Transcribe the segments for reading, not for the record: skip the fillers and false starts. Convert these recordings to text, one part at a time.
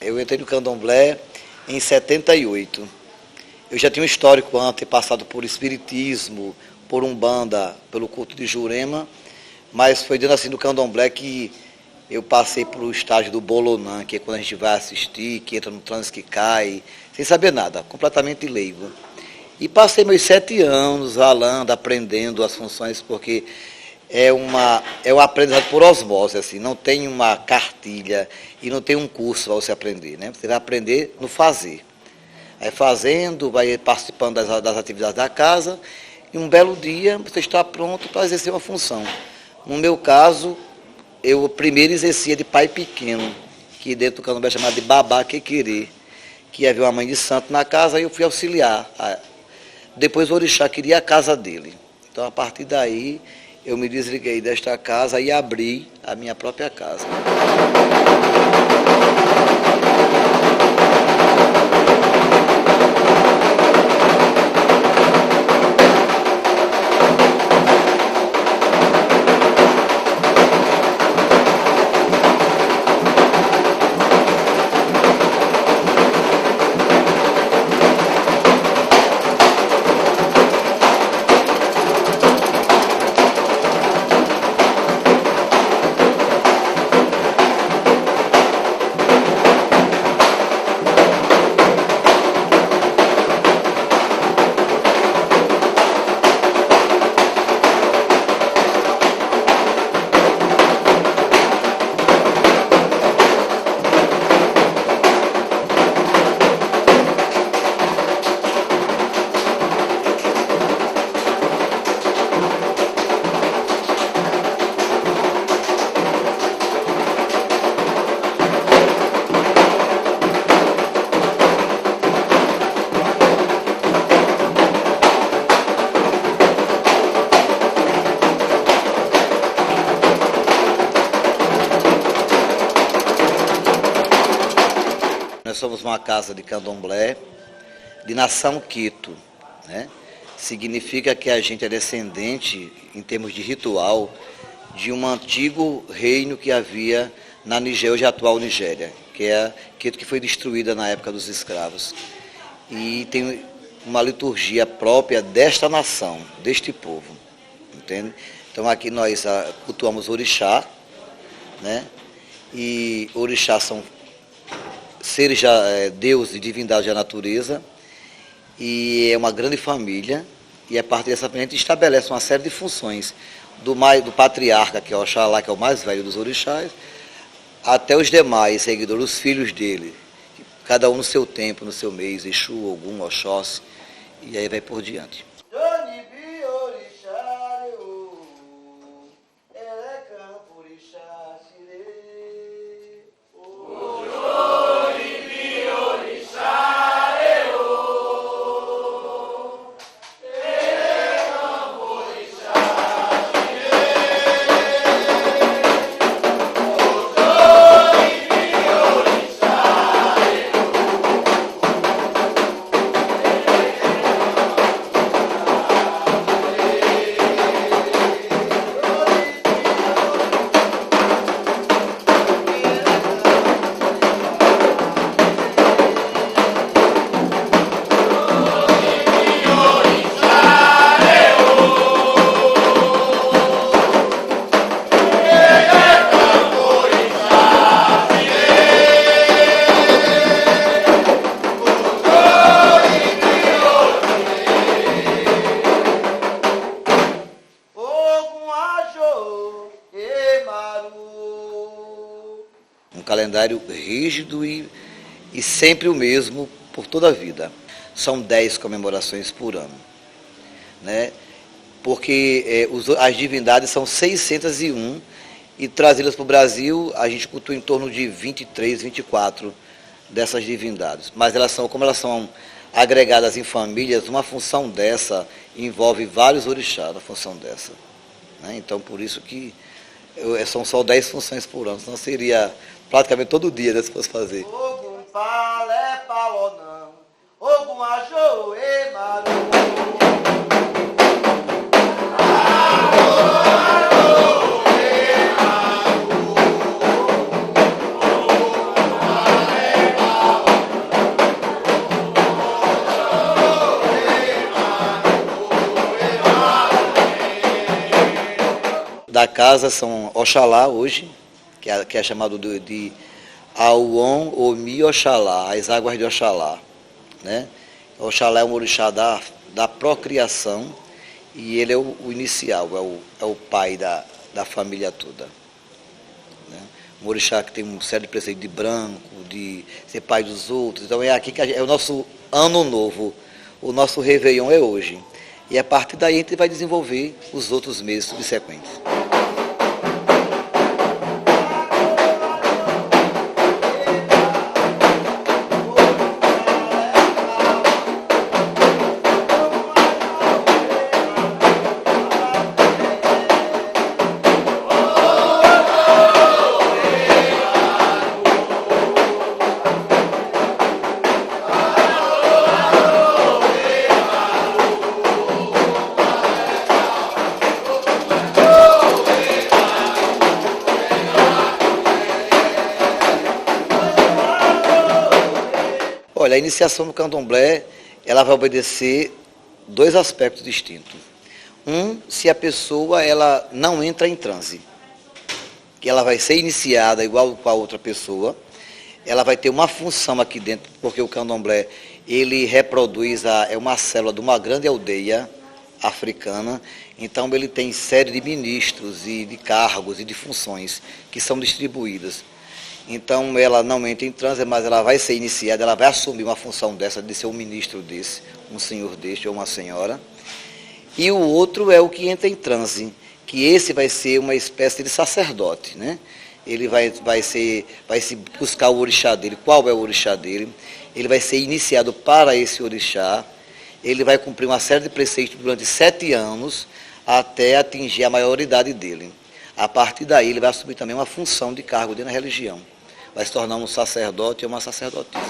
Eu entrei no candomblé em 78. Eu já tinha um histórico antes, ter passado por espiritismo, por umbanda, pelo culto de Jurema, mas foi dentro assim do candomblé que eu passei para o estágio do bolonã, que é quando a gente vai assistir, que entra no transe que cai, sem saber nada, completamente leigo. E passei meus 7 anos ralando, aprendendo as funções, porque é um aprendizado por osmose, assim, não tem uma cartilha e não tem um curso para você aprender, né? Você vai aprender no fazer. Aí fazendo, vai participando das atividades da casa, e um belo dia você está pronto para exercer uma função. No meu caso, eu primeiro exercia de pai pequeno, que dentro do candomblé é chamado de babá quequerê, que havia uma mãe de santo na casa, e eu fui auxiliar. Depois o orixá queria a casa dele. Então, a partir daí, eu me desliguei desta casa e abri a minha própria casa. Nós somos uma casa de candomblé de nação Quito, né? Significa que a gente é descendente, em termos de ritual, de um antigo reino que havia na Nigéria, hoje a atual Nigéria, que é Quito, que foi destruída na época dos escravos. E tem uma liturgia própria desta nação, deste povo, entende? Então aqui nós cultuamos orixá, né? E orixás são seres, Deus e divindade da natureza, e é uma grande família, e a partir dessa família a gente estabelece uma série de funções, do patriarca, que é o Oxalá, que é o mais velho dos orixás, até os demais seguidores, os filhos dele, cada um no seu tempo, no seu mês, Exu, Ogum, Oxóssi, e aí vai por diante. calendário rígido e sempre o mesmo por toda a vida. São 10 comemorações por ano, né? Porque as divindades são 601 e trazidas para o Brasil, a gente cultua em torno de 23, 24 dessas divindades. Mas como elas são agregadas em famílias, uma função dessa envolve vários orixás, a função dessa, né? Então, por isso que são só 10 funções por ano, senão seria praticamente todo dia, né, se fosse fazer. Ogum palé palonão, ogum ajô e maru. Da casa são Oxalá hoje, que é chamado de Auon Omi Oxalá, as águas de Oxalá, né? Oxalá é um orixá da procriação e ele é o inicial, é o pai da família toda, né? Um orixá que tem um sério de preceito de branco, de ser pai dos outros. Então é aqui que é o nosso ano novo, o nosso Réveillon é hoje. E a partir daí a gente vai desenvolver os outros meses subsequentes. Olha, a iniciação no candomblé, ela vai obedecer 2 aspectos distintos. Se a pessoa ela não entra em transe, que ela vai ser iniciada igual com a outra pessoa, ela vai ter uma função aqui dentro, porque o candomblé, ele reproduz, é uma célula de uma grande aldeia africana, então ele tem série de ministros e de cargos e de funções que são distribuídas. Então ela não entra em transe, mas ela vai ser iniciada, ela vai assumir uma função dessa, de ser um ministro desse, um senhor deste ou uma senhora. E o outro é o que entra em transe, que esse vai ser uma espécie de sacerdote, né? Ele vai se buscar o orixá dele, qual é o orixá dele, ele vai ser iniciado para esse orixá, ele vai cumprir uma série de preceitos durante 7 anos, até atingir a maioridade dele. A partir daí ele vai assumir também uma função de cargo dentro da religião. Vai se tornar um sacerdote ou uma sacerdotisa.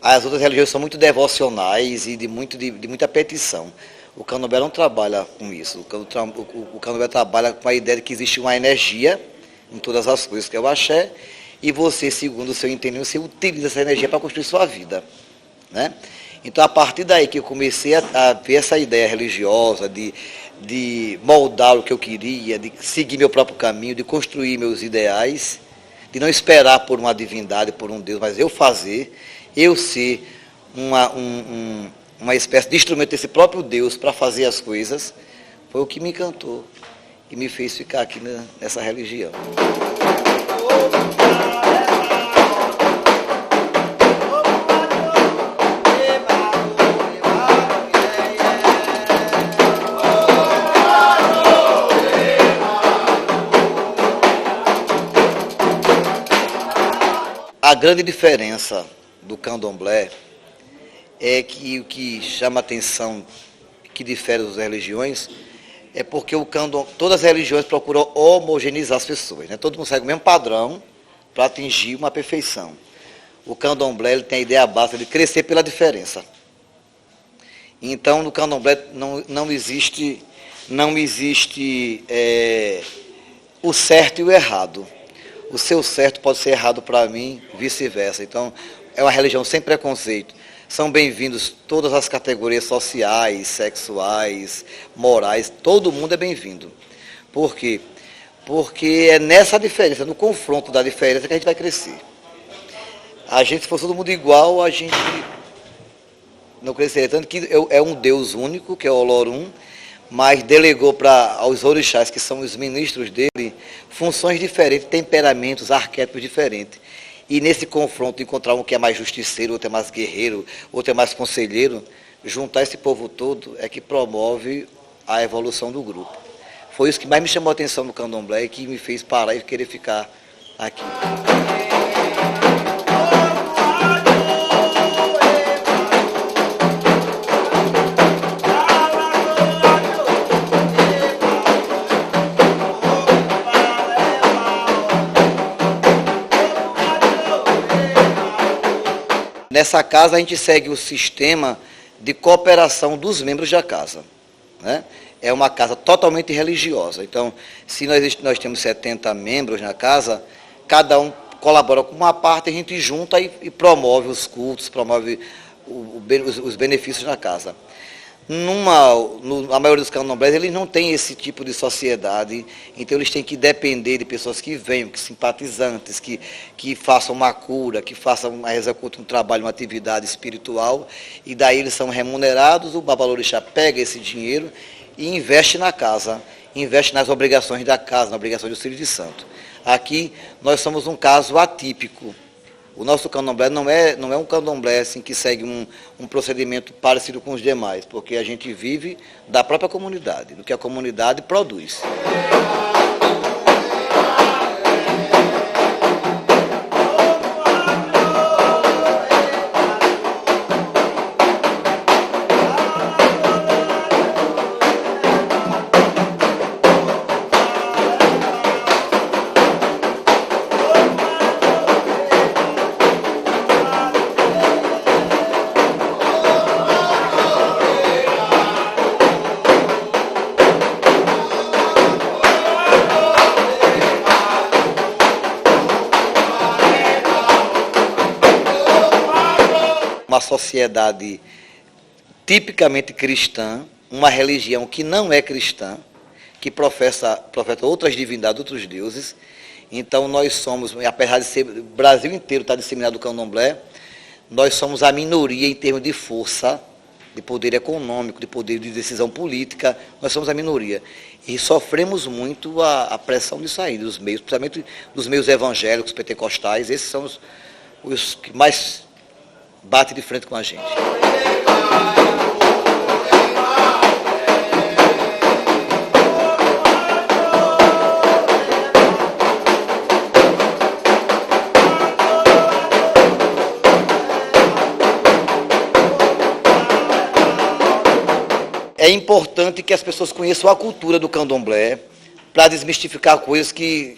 As outras religiões são muito devocionais e de muita petição. O candomblé não trabalha com isso. O candomblé trabalha com a ideia de que existe uma energia em todas as coisas, que é o axé, e você, segundo o seu entendimento, você utiliza essa energia para construir sua vida, né? Então, a partir daí que eu comecei a ver essa ideia religiosa, de moldar o que eu queria, de seguir meu próprio caminho, de construir meus ideais, de não esperar por uma divindade, por um Deus, mas eu fazer, eu ser uma espécie de instrumento desse próprio Deus para fazer as coisas, foi o que me encantou e me fez ficar aqui nessa religião. A grande diferença do candomblé é que o que chama atenção, que difere das religiões, é porque todas as religiões procuram homogeneizar as pessoas, né? Todo mundo segue o mesmo padrão para atingir uma perfeição. O candomblé ele tem a ideia básica de crescer pela diferença. Então, no candomblé não existe o certo e o errado. O seu certo pode ser errado para mim, vice-versa. Então, é uma religião sem preconceito. São bem-vindos todas as categorias sociais, sexuais, morais, todo mundo é bem-vindo. Por quê? Porque é nessa diferença, no confronto da diferença que a gente vai crescer. A gente, se fosse todo mundo igual, a gente não cresceria. Tanto que é um Deus único, que é o Olorum, mas delegou aos orixás, que são os ministros dele, funções diferentes, temperamentos, arquétipos diferentes. E nesse confronto, encontrar um que é mais justiceiro, outro é mais guerreiro, outro é mais conselheiro, juntar esse povo todo é que promove a evolução do grupo. Foi isso que mais me chamou a atenção no candomblé e que me fez parar e querer ficar aqui. Nessa casa a gente segue o sistema de cooperação dos membros da casa, né? É uma casa totalmente religiosa. Então, se nós temos 70 membros na casa, cada um colabora com uma parte, a gente junta e promove os cultos, promove os benefícios na casa. A maioria dos candomblés, eles não têm esse tipo de sociedade, então eles têm que depender de pessoas que venham, que simpatizantes, que façam uma cura, executem um trabalho, uma atividade espiritual, e daí eles são remunerados, o babalorixá pega esse dinheiro e investe na casa, investe nas obrigações da casa, na obrigação do Espírito Santo. Aqui nós somos um caso atípico. O nosso candomblé não é um candomblé assim, que segue um procedimento parecido com os demais, porque a gente vive da própria comunidade, do que a comunidade produz. Uma sociedade tipicamente cristã, uma religião que não é cristã, que professa outras divindades, outros deuses. Então nós somos, apesar de ser, o Brasil inteiro está disseminado o candomblé, nós somos a minoria em termos de força, de poder econômico, de poder de decisão política, nós somos a minoria. E sofremos muito a pressão disso aí, dos meios, principalmente dos meios evangélicos, pentecostais, esses são os que mais bate de frente com a gente. É importante que as pessoas conheçam a cultura do candomblé para desmistificar coisas que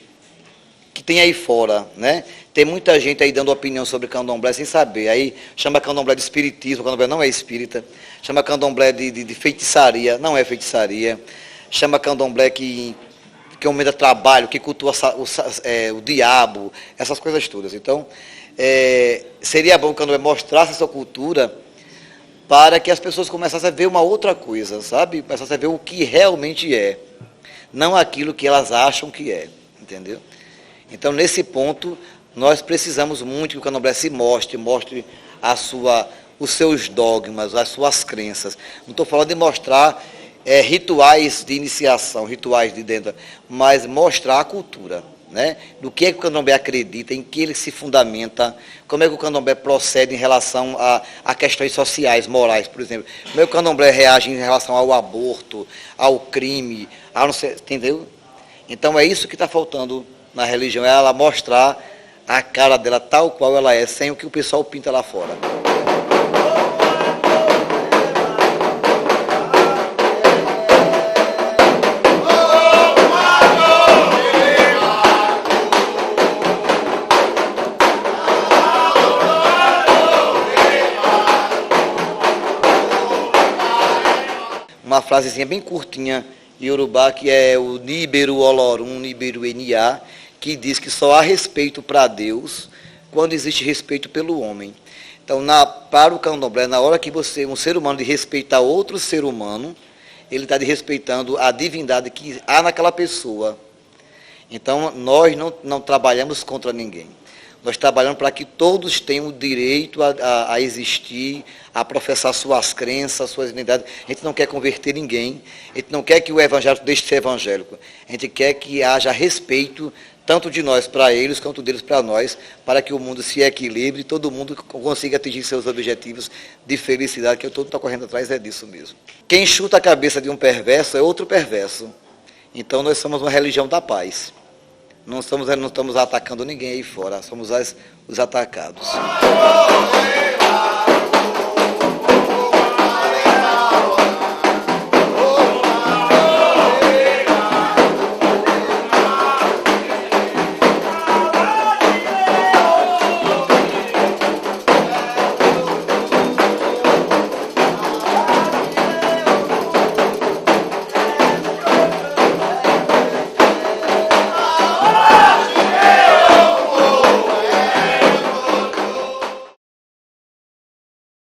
tem aí fora, né? Tem muita gente aí dando opinião sobre candomblé sem saber. Aí chama candomblé de espiritismo, o candomblé não é espírita. Chama candomblé de feitiçaria, não é feitiçaria. Chama candomblé que aumenta trabalho, que cultua o diabo, essas coisas todas. Então, seria bom que o candomblé mostrasse essa cultura para que as pessoas começassem a ver uma outra coisa, sabe? Começassem a ver o que realmente é, não aquilo que elas acham que é, entendeu? Então, nesse ponto, nós precisamos muito que o candomblé se mostre os seus dogmas, as suas crenças. Não estou falando de mostrar rituais de iniciação, rituais de dentro, mas mostrar a cultura, né? Do que é que o candomblé acredita, em que ele se fundamenta, como é que o candomblé procede em relação a questões sociais, morais, por exemplo. Como é que o candomblé reage em relação ao aborto, ao crime, entendeu? Então, é isso que está faltando na religião, é ela mostrar a cara dela tal qual ela é, sem o que o pessoal pinta lá fora. Uma frasezinha bem curtinha em Yorubá, que é o Niberu Olorum, Niberu Eniá, que diz que só há respeito para Deus quando existe respeito pelo homem. Então, para o candomblé, na hora que um ser humano de respeitar outro ser humano, ele está respeitando a divindade que há naquela pessoa. Então, nós não trabalhamos contra ninguém. Nós trabalhamos para que todos tenham o direito a existir, a professar suas crenças, suas identidades. A gente não quer converter ninguém, a gente não quer que o evangélico deixe de ser evangélico. A gente quer que haja respeito, tanto de nós para eles, quanto deles para nós, para que o mundo se equilibre e todo mundo consiga atingir seus objetivos de felicidade, que todo mundo está correndo atrás é disso mesmo. Quem chuta a cabeça de um perverso é outro perverso. Então nós somos uma religião da paz. Não estamos atacando ninguém aí fora, somos os atacados.